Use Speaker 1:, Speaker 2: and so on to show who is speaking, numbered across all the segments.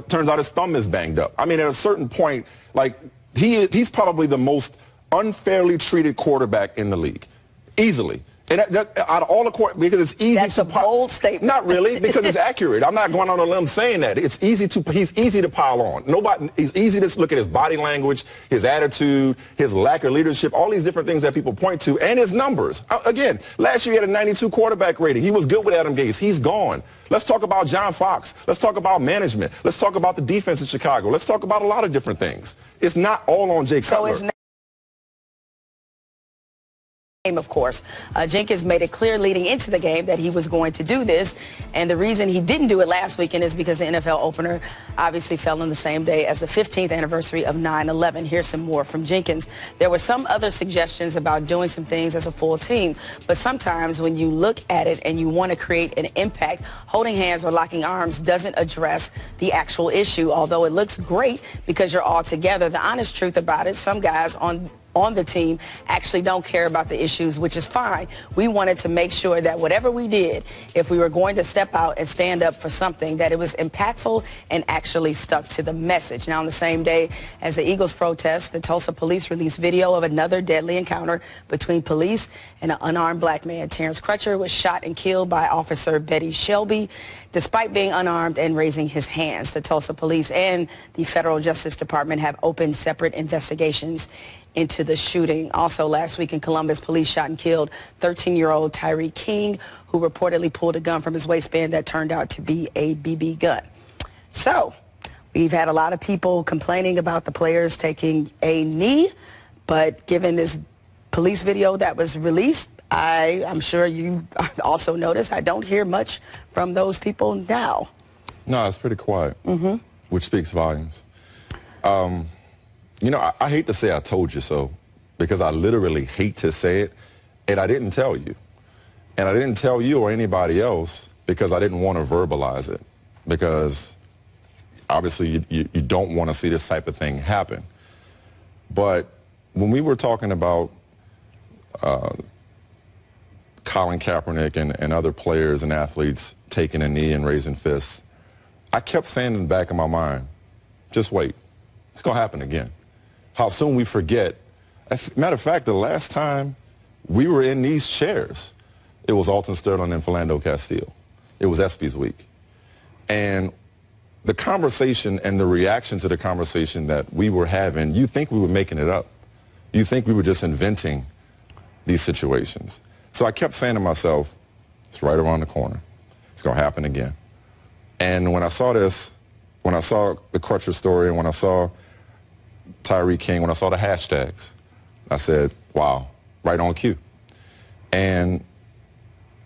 Speaker 1: turns out his thumb is banged up. I mean, at a certain point, like, he's probably the most unfairly treated quarterback in the league, easily. And out of all the because it's easy.
Speaker 2: That's a bold statement.
Speaker 1: Not really, because it's accurate. I'm not going on a limb saying that. It's easy to. He's easy to pile on. He's easy to look at his body language, his attitude, his lack of leadership, all these different things that people point to, and his numbers. Again, last year he had a 92 quarterback rating. He was good with Adam Gase. He's gone. Let's talk about John Fox. Let's talk about management. Let's talk about the defense in Chicago. Let's talk about a lot of different things. It's not all on Jay Cutler.
Speaker 2: Of course, Jenkins made it clear leading into the game that he was going to do this, and the reason he didn't do it last weekend is because the NFL opener obviously fell on the same day as the 15th anniversary of 9/11. Here's some more from Jenkins. There were some other suggestions about doing some things as a full team, but sometimes when you look at it and you want to create an impact, holding hands or locking arms doesn't address the actual issue, although it looks great because you're all together. The honest truth about it, some guys on the team actually don't care about the issues, which is fine. We wanted to make sure that whatever we did, if we were going to step out and stand up for something, that it was impactful and actually stuck to the message. Now, on the same day as the Eagles protest, the Tulsa police released video of another deadly encounter between police and an unarmed black man. Terrence Crutcher was shot and killed by Officer Betty Shelby, despite being unarmed and raising his hands. The Tulsa police and the Federal Justice Department have opened separate investigations into the shooting. Also last week in Columbus, police shot and killed 13-year-old Tyree King, who reportedly pulled a gun from his waistband that turned out to be a BB gun. So we've had a lot of people complaining about the players taking a knee, but given this police video that was released, I'm sure you also noticed I don't hear much from those people now.
Speaker 1: No, it's pretty quiet, which speaks volumes. You know, I hate to say I told you so, because I literally hate to say it, and I didn't tell you. And I didn't tell you or anybody else because I didn't want to verbalize it, because obviously you don't want to see this type of thing happen. But when we were talking about Colin Kaepernick and other players and athletes taking a knee and raising fists, I kept saying in the back of my mind, just wait, it's going to happen again. How soon we forget. Matter of fact, the last time we were in these chairs, it was Alton Sterling and Philando Castile. It was ESPYs week. And the conversation and the reaction to the conversation that we were having, you think we were making it up. You think we were just inventing these situations. So I kept saying to myself, it's right around the corner. It's going to happen again. And when I saw this, when I saw the Crutcher story and when I saw Tyree King, when I saw the hashtags, I said, wow, right on cue. And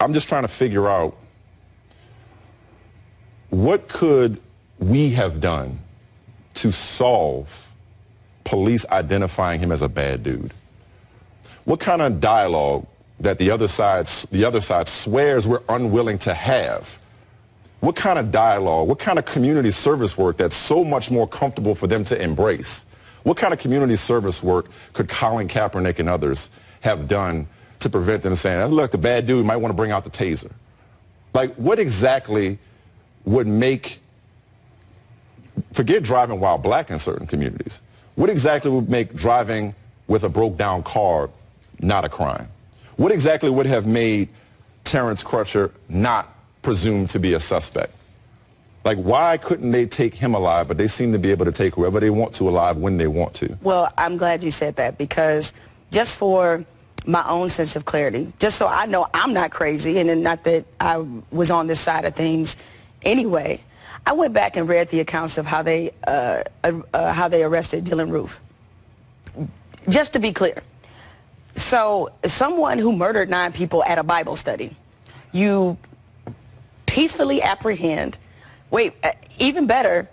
Speaker 1: I'm just trying to figure out, what could we have done to solve police identifying him as a bad dude? What kind of dialogue that the other side swears we're unwilling to have? What kind of dialogue, what kind of community service work that's so much more comfortable for them to embrace? What kind of community service work could Colin Kaepernick and others have done to prevent them saying, look, the bad dude might want to bring out the taser? Like, what exactly would make, forget driving while black in certain communities, what exactly would make driving with a broke down car not a crime? What exactly would have made Terrence Crutcher not presumed to be a suspect? Like, why couldn't they take him alive, but they seem to be able to take whoever they want to alive when they want to?
Speaker 2: Well, I'm glad you said that, because just for my own sense of clarity, just so I know I'm not crazy, and not that I was on this side of things anyway, I went back and read the accounts of how they arrested Dylan Roof. Just to be clear. So someone who murdered 9 people at a Bible study, you peacefully apprehend. Wait, even better,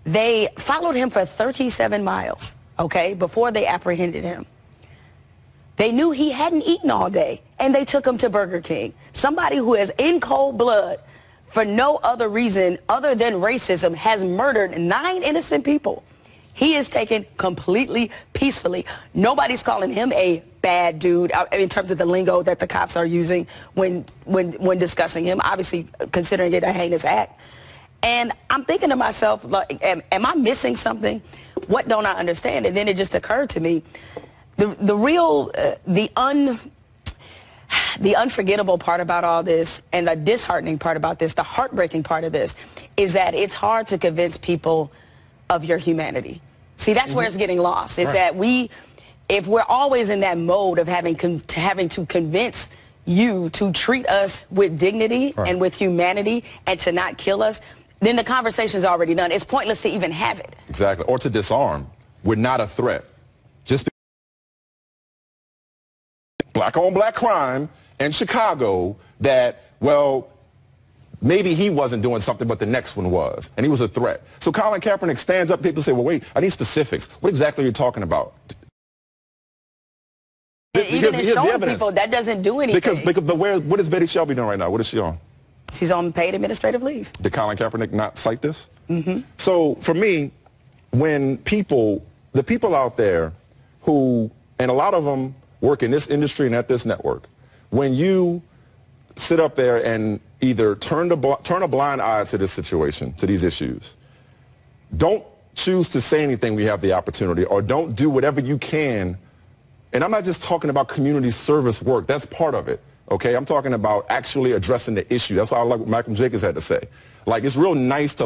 Speaker 2: they followed him for 37 miles, okay, before they apprehended him. They knew he hadn't eaten all day, and they took him to Burger King. Somebody who is in cold blood, for no other reason other than racism, has murdered 9 innocent people. He is taken completely peacefully. Nobody's calling him a bad dude in terms of the lingo that the cops are using when discussing him, obviously considering it a heinous act. And I'm thinking to myself, like, am I missing something? What don't I understand? And then it just occurred to me, the real, the unforgettable part about all this, and the disheartening part about this, the heartbreaking part of this, is that it's hard to convince people of your humanity. See, that's where it's getting lost. Is that if we're always in that mode of having to convince you to treat us with dignity and with humanity and to not kill us, then the conversation's already done. It's pointless to even have it.
Speaker 1: Exactly. Or to disarm. We're not a threat. Just black-on-black crime in Chicago that, well, maybe he wasn't doing something, but the next one was, and he was a threat. So Colin Kaepernick stands up, people say, well, wait, I need specifics. What exactly are you talking about?
Speaker 2: Even in showing people, that doesn't do anything.
Speaker 1: But what is Betty Shelby doing right now? What is she on?
Speaker 2: She's on paid administrative leave.
Speaker 1: Did Colin Kaepernick not cite this? So for me, when the people out there who, and a lot of them work in this industry and at this network, when you sit up there and either turn a blind eye to this situation, to these issues, don't choose to say anything when you have the opportunity, or don't do whatever you can. And I'm not just talking about community service work. That's part of it, okay? I'm talking about actually addressing the issue. That's why I like what Malcolm Jenkins had to say. Like, it's real nice to